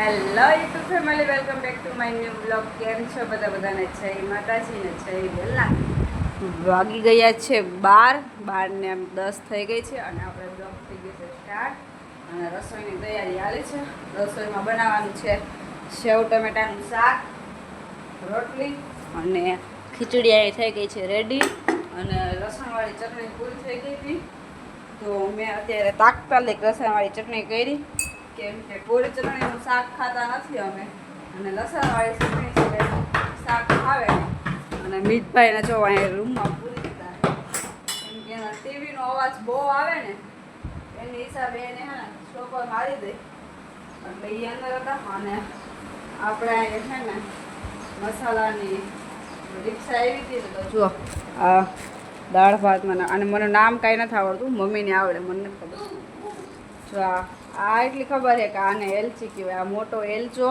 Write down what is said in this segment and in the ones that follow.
Hello YouTube family, welcome back to my new blog. કેમ છો બધાને? જય માતાજી ને જય વેલા. વાગી ગયા છે 12 ને 10 થઈ ગઈ છે અને આપણે બ્લોગ થઈ ગયો છે સ્ટાર્ટ અને રસોઈની તૈયારી ચાલે છે. રસોઈમાં બનાવવાનું છે સેવ ટમેટાનું શાક, રોટલી અને ખીચડી આવી થઈ ગઈ છે રેડી અને લસણવાળી ચટણી પૂરી થઈ ગઈ હતી. તો મેં અત્યારે તાત્કાલિક લસણવાળી ચટણી કરી, કેમ કે પૂરી ચટણીનું શાક ખાતા નથી અમે અને લસણવાળી ચટણી છે શાક ખાવે. અને મીઠભાઈને જો અહીંયા રૂમમાં પૂરી દીધા, કેમ કે એના ટીવીનો અવાજ બહુ આવે ને એની હિસાબે એને હે ને સ્ટોપર મારી દે એટલે એ અંદર હતા. અને આપણે અહીંયા છે ને મસાલાની રિક્ષા આવી હતી તો જુઓ આ દાળ ભાતમાં અને મને નામ કાંઈ નથી આવડતું, મમ્મીને આવડે, મને નથી ખબર. જો આ એટલી ખબર છે કે આને એલચી કહેવાય, આ મોટો એલચો,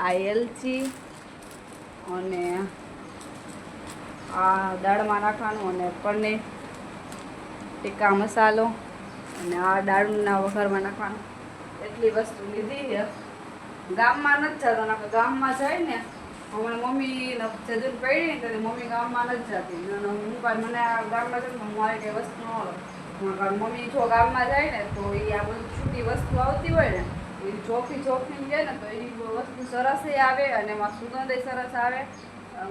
આ એલચી અને આ દાળમાં નાખવાનું અને પનીર ટીકા મસાલો અને આ દાળના વઘારમાં નાખવાનું. એટલી વસ્તુ લીધી છે. ગામમાં નથી જતા, નકર ગામમાં જાય ને હમણાં મમ્મી જજુર પડી ને ત્યારે મમ્મી ગામમાં નથી જતી. હું કાંઈ મને આ ગામમાં જતું મારે કંઈ વસ્તુ ન હોય. મમ્મી જો ગામમાં જાય ને તો એ આ બધું છૂટી વસ્તુ આવતી હોય ને એ ચોખ્ખી જાય ને તો એ વસ્તુ સરસ આવે અને એમાં સુગંધ સરસ આવે.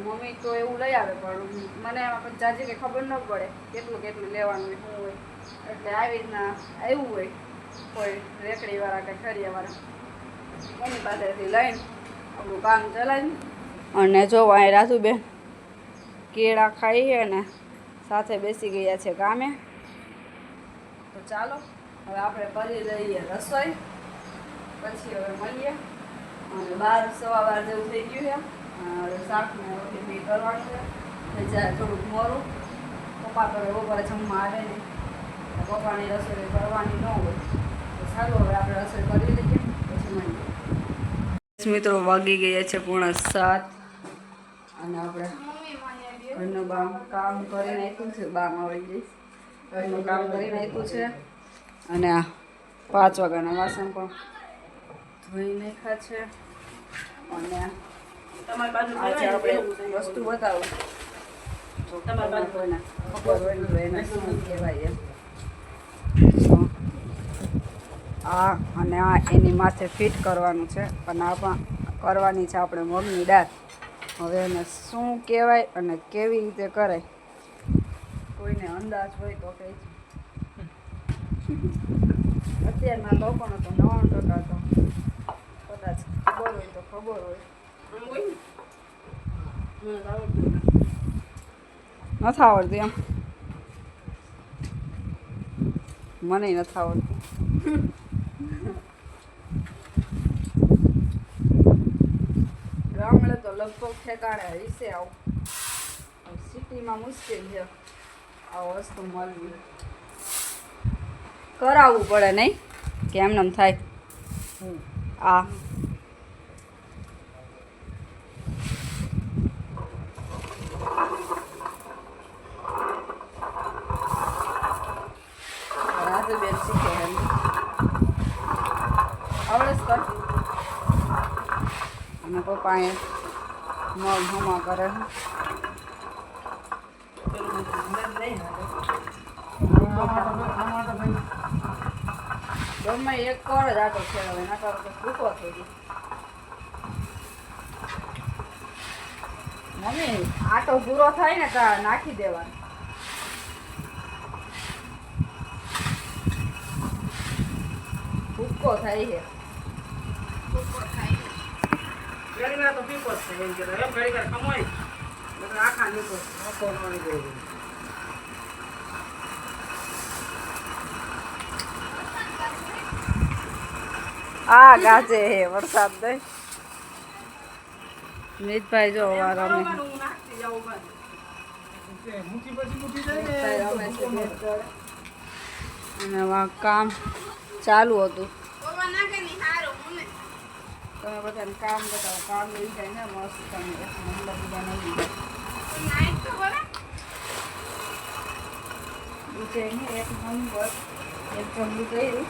મમ્મી તો એવું લઈ આવે પણ મને એમાં પછી જાજી કંઈ ખબર ન પડે કેટલું લેવાનું હોય શું હોય. એટલે આવી રીતના આવ્યું હોય કોઈ રેકડીવાળા કે ખરિયાવાળા એની પાસેથી લઈને આપણું કામ ચલાવી. અને જો અહીં રાજુબેન કેળા ખાઈએ ને સાથે બેસી ગયા છે કામે. તો ચાલો હવે આપણે કરી લઈએ રસોઈ, પછી હવે મળીએ. અને 12 જેવું થઈ ગયું છે. શાકને રોટલી બી કરવાનું છે. જાય થોડુંક મોરું, પપ્પા તો બપોરે જમવા આવે ને પપ્પાની રસોઈ કરવાની ન હોય. તો ચાલો હવે આપણે રસોઈ કરી લઈએ પછી મળીએ. મિત્રો વાગી ગયા છે 6:45 અને આપણે ઘરનું કામ કરી નાખ્યું છે. બામાં વળી જઈશ, ઘરનું કામ કરી નાખ્યું છે અને આ 5 વાગ્યાના વાસણ પણ ધોઈ નાખ્યા છે. અને આજે આપણે વસ્તુ બતાવું તો તમારે કોઈને ખબર હોય ને તો એને શું કહેવાય એમ. આ અને આ એની માથે ફિટ કરવાનું છે અને આ પણ કરવાની છે આપણે મગની દાળ. હવે એને શું કહેવાય અને કેવી રીતે કરાય કોઈને અંદાજ હોય તો કહે છે. અત્યારના લોકોનો તો 99% તો કદાચ ખબર હોય તો ખબર હોય, નથી આવડતું એમ. મને નથી આવડતું. ગામડે તો લગભગ ઠેકાણે હશે આવું, સિટીમાં મુશ્કેલ છે આ વસ્તુ મળવી. કરાવવું પડે નહીં કે એમને થાય. આ રાજુબેન શીખે એમ આવડે કર. અને પપ્પા એ મગ હમા કરે. ગમે એક કર જ આટો ફેરવે નાટો તો ભૂકો થઈ ગયો. મમ્મી આટો પૂરો થાય ને તો નાખી દેવાનો. ભૂકો થાય છે. ઘણી તો પીકો જ થાય એમ કે ઘણી વાર કમાય આખા નીકળો આખો ન નીકળે. આ ગાજે હે વરસાદ દે. મિતભાઈ જો રમે અને કામ ચાલુ હતું. તમે બધાને કામ બતાવો, કામ લઈ જાય ને મસ્ત. એક નંબર એક જમવું કર્યું.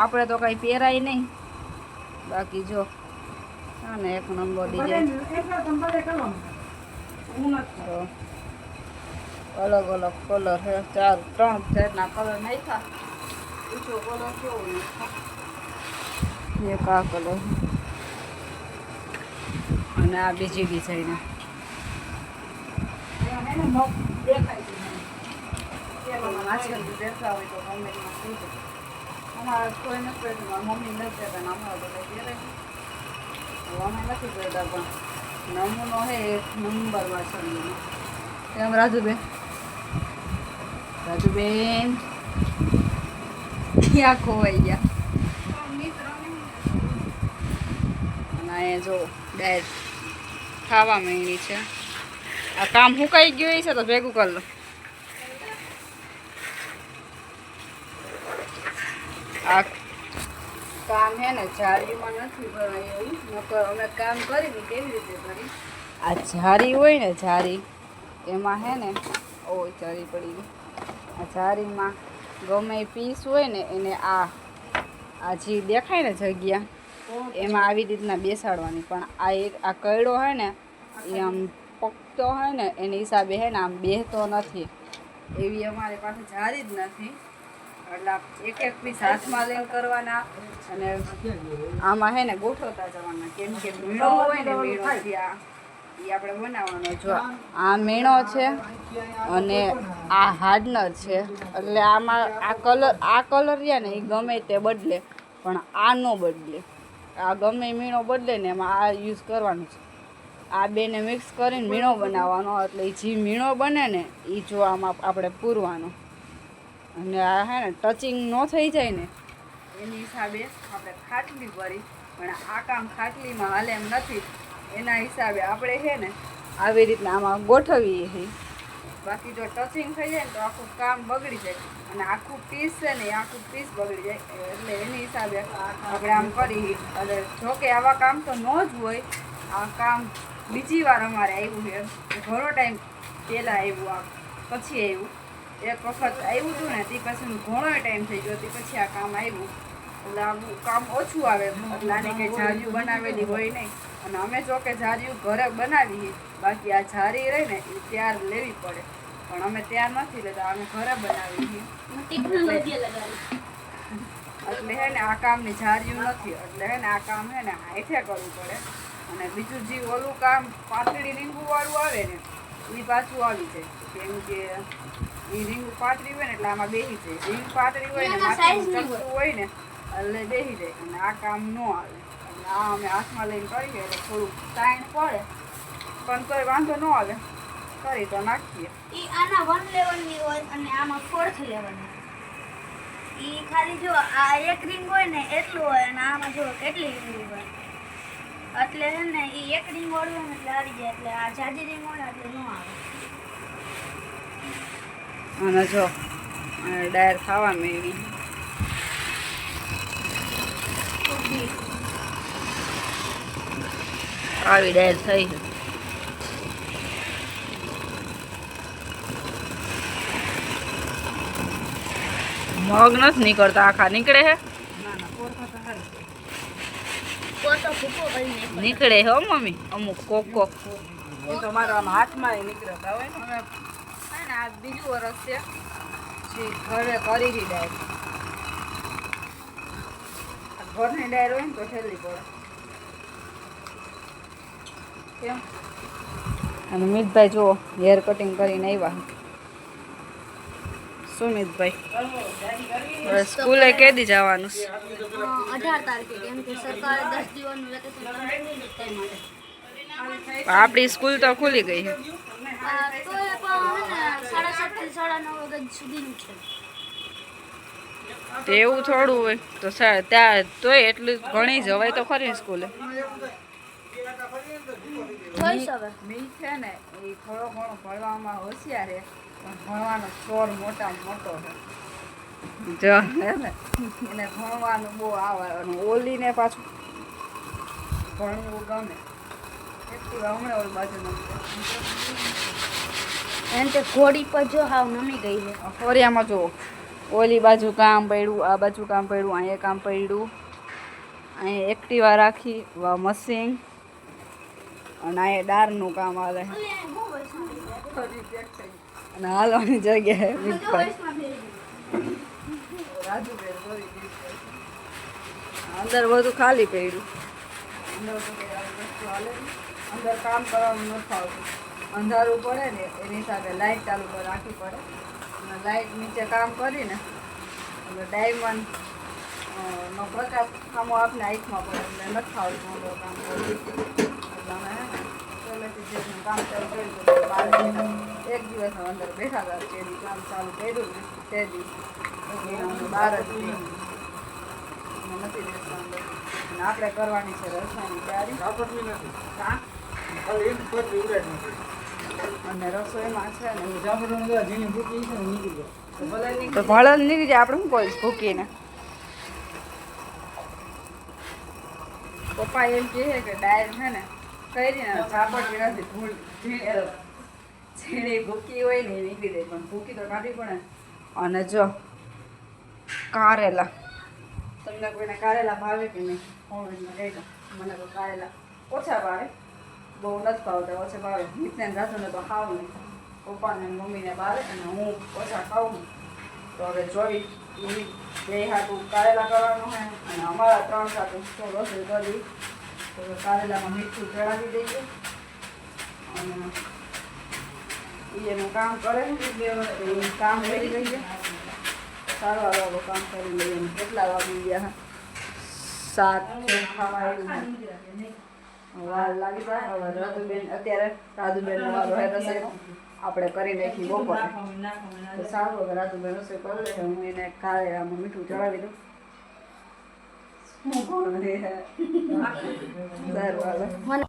આપણે તો કંઈ પહેરાય નહીં. બાકી જો હા ને એક નંબર ડિઝાઇન અલગ અલગ કલર છે. 3 જાતના કલર નાખ્યા. બીજો કલર કેવો નાખ્યો? એક આ કલર અને આ બીજી ડિઝાઇન દેખાય હોય તો કોમેન્ટમાં કહેજો. અમારા કોઈ નથી પહેરતું, મમ્મી નથી પહેરતા, અમારા બધા પહેરે અમે નથી પહેરતા. પણ નમૂનો હે એક નંબર વાસણીનો. એમ રાજુબેન ક્યાં ખોવાઈ ગયા? અને અહીંયા જો ડાયરેક્ટ ખાવા માંડી છે. આ કામ સુકાઈ ગયું છે તો ભેગું કરી લો. આ કામ હે ને જારીમાં નથી ભરાય એવું. નકર અમે કામ કરી કેવી રીતે કરી? આ જારી હોય ને જારી એમાં હે ને જારી પડી ગઈ. આ જારીમાં ગમે પીસ હોય ને એને આ જે દેખાય ને જગ્યા એમાં આવી રીતના બેસાડવાની. પણ આ કયડો હોય ને એ આમ પકતો હોય ને એની હિસાબે હે ને આમ બેહતો નથી. એવી અમારી પાસે જારી જ નથી. એટલે એક પીસ હાથમાં લઈને કરવાના અને આમાં હે ને ગોઠવતા જવાના. કેમ કે મીણો હોય ને મીણો એ આપણે બનાવવાનો. જો આ મીણો છે અને આ હાર્ડનર છે. એટલે આમાં આ કલર રહ્યા ને એ ગમે તે બદલે પણ આ ન બદલે. આ ગમે મીણો બદલે ને એમાં આ યુઝ કરવાનું છે. આ બેને મિક્સ કરીને મીણો બનાવવાનો. એટલે જે મીણો બને ને એ જો આમાં આપણે પૂરવાનો. અને આ હે ને ટચિંગ ન થઈ જાય ને એની હિસાબે આપણે ખાટલી ભરી. પણ આ કામ ખાટલીમાં હાલે એમ નથી. એના હિસાબે આપણે છે ને આવી રીતના આમાં ગોઠવીએ છીએ. બાકી જો ટચિંગ થઈ જાય ને તો આખું કામ બગડી જાય. અને આખું પીસ છે ને આખું પીસ બગડી જાય. એટલે એની હિસાબે આપણે આમ કરી. અને જોકે આવા કામ તો ન જ હોય. આ કામ બીજી વાર અમારે આવ્યું છે. ઘણો ટાઈમ પહેલાં આવ્યું. આ પછી આવ્યું. એક વખત આવ્યું હતું ને તે પછી ઘણો ટાઈમ થઈ ગયો. તે પછી આ કામ આવ્યું. એટલે આ કામ ઓછું આવે. એટલે આને કંઈ જારીયું બનાવેલી હોય નહીં. અને અમે જો કે જારીયું ઘરે બનાવીએ. બાકી આ જારી રહી ને એ ત્યાર લેવી પડે. પણ અમે ત્યાર નથી લેતા, અમે ઘરે બનાવીએ. એટલે હે ને આ કામની જારીયું નથી. એટલે હે ને આ કામ હે ને હાથે કરવું પડે. અને બીજું જે ઓલું કામ પાતળી રીંગુવાળું આવે ને એ પાછું આવી જાય. કેમ કે એ રીંગું પાતળી હોય ને એટલે આમાં બેસી જાય. રીંગ પાતળી હોય ને માથું ચડતું હોય ને એટલે બેસી જાય. અને આ કામ ન આવે. એટલે આ અમે હાથમાં લઈને કરીએ એટલે થોડુંક ટાઈમ પડે. પણ તોય વાંધો ન આવે. કરી તો નાખીએ. ઈ આના 1 લેવલની હોય અને આમાં 4th લેવલની. ઈ ખાલી જો આ એક રિંગ હોય ને એટલું હોય અને આમાં જો કેટલી રિંગ હોય. એટલે હે ને ઈ એક રિંગ વાળું હોય ને એટલે આવી જાય. એટલે આ જાજી રિંગ હોય એટલે ન આવે. અને જો ડાયર ખાવા મેળવી. આવી ડાયર થઈ છે. મગ નથી નીકળતા, આખા નીકળે છે. નીકળે હો મમ્મી અમુક કોક. તો મારા હાથમાં નીકળતા હોય ને. આ બીજું વરસ છે જે ઘરે કરી ડાયર. ઘરની ડાયર હોય ને તો છેલ્લી પડે. કેમ? અને મિતભાઈ જુઓ હેર કટિંગ કરીને આવ્યા. સુમિતભાઈ સ્કૂલે કેદી જવાનું? 18 તારીખે. કેમ કે સરકારે 10 દિવસનું વેકેશન આપી તે માટે. આપણી સ્કૂલ તો ખુલી ગઈ છે. તો એ પણ 7:30 થી 9:30 વાગ્યા સુધીનું છે. એવું થોડું હોય તો ત્યાં તોય એટલું ઘણી જવાય તો ખરી સ્કૂલે. મી છે ને એ થોડો ઘણો ભણવામાં હોશિયાર છે. પણ ભણવાનો છોર મોટો છે. જો હે ને એને ભણવાનું બહુ આવે. અને ઓલીને પાછું ભણવું ગમે. હમણાં ઓલી બાજુ એમ તે ઘોડી પર જો હાવ નમી ગઈ છે. ફોરિયામાં જુઓ ઓલી બાજુ કામ પડ્યું, આ બાજુ કામ પડ્યું, અહીંયા કામ પડ્યું, અહીંયા એક્ટિવા રાખી, મશીન, અને અહીંયા દાળનું કામ હાલે અને હાલવાની જગ્યાએ મિતભાઈ અંદર બધું ખાલી પડ્યું. અંદર તો કંઈ આવી વસ્તુ હાલે નહીં. અંદર કામ કરવાનું નથી આવતું. અંધારું પડે ને એની હિસાબે લાઇટ ચાલુ પર રાખવી પડે અને લાઇટ નીચે કામ કરીને એટલે ડાયમંડ નો પ્રકાશ સામો આપને આંખમાં પડે એટલે નથી આવતું અંદર કામ કરવું. એટલે અમે પહેલેથી જેનું કામ ચાલુ કર્યું હતું બહાર બેઠા. એક દિવસ અંદર બેઠા હતા જેનું કામ ચાલુ કર્યું ને તે દિવસે અમે બહાર જ છીએ. નથી બેસતા અંદર અને આપણે કરવાની છે રસોઈની તૈયારી. હા અને રસોઈમાં છે ને તો ભલે નીકળી જાય. આપણે શું કરીશ ભૂકીને? પપ્પા એમ કહે કે ડાયર છે ને કરી ને ઝાપડતી નથી, ભૂલ ઝીણી ભૂકી હોય ને એ નીકળી જાય, પણ ભૂકી તો કાઢવી પડે. અને જો કારેલા, તમને કોઈને કારેલા ભાવે કે નહીં? કોમેન્ટમાં કહેજો. મને તો કારેલા ઓછા ભાવે, બહુ નથી ભાવતા, ઓછા ભાવે. મિતને રાતુને તો ખાવું નહીં, પપ્પાને મમ્મીને ભાવે અને હું ઓછા ખાવું. તો હવે જોઈ બે હાથું કારેલા કરવાનું હોય અને અમારા 3 સાથે તો રસોઈ કરવી. તો કારેલામાં મીઠું ચડાવી દઈએ અને એનું કામ કરે એ કામ કરી લઈએ. સારવાર વાળું કામ કરી લઈએ. કેટલા વાગી ગયા? 7 ખાવા આવ્યું. વાર લાગી જાય. હવે રાધુબેન અત્યારે રાધુબેન વારો હે રસોઈ આપણે કરી નાખી બપોરે. તો સારું, હવે રાધુબેન રસોઈ કરી લે. હું એને કારેલામાં મીઠું ચડાવી દઉં.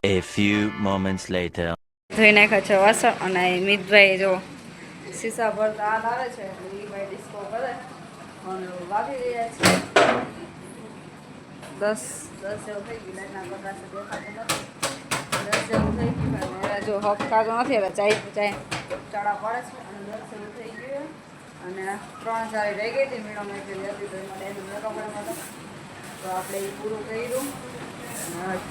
A few moments later. ધોઈ નાખ્યા છે વાસણ અને મિતભાઈ જો સીસા ભરતા હાથ આવે છે એટલે એ ભાઈ ડિસ્કો કરે અને વાગી રહ્યા છે 10 જેવું થઈ ગયું. લાઈટના પ્રકાશ દેખાતો નથી. 10 જેવું થઈ ગયું અને જો હક ખાતો નથી. હવે ચાય ચડા પડે છે અને 10 જેવું થઈ ગયું અને 3 સારી રહી ગઈ હતી. મીણો મેં જેવી હતી તો એમાં ડાયરી મેકઅપ હતો તો આપણે એ પૂરું કર્યું.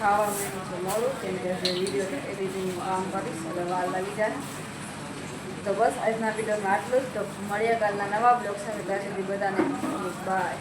ખાવા મેનું છે મોડું, કેમ કે વિડીયો એડિટિંગનું કામ કરીશ એટલે વાર લાગી જાય. તો બસ આજના વિડીયોમાં આટલું જ. તો મળીએ કાલના નવા બ્લોગ સાથે. ત્યાં સુધી બધાને બાય.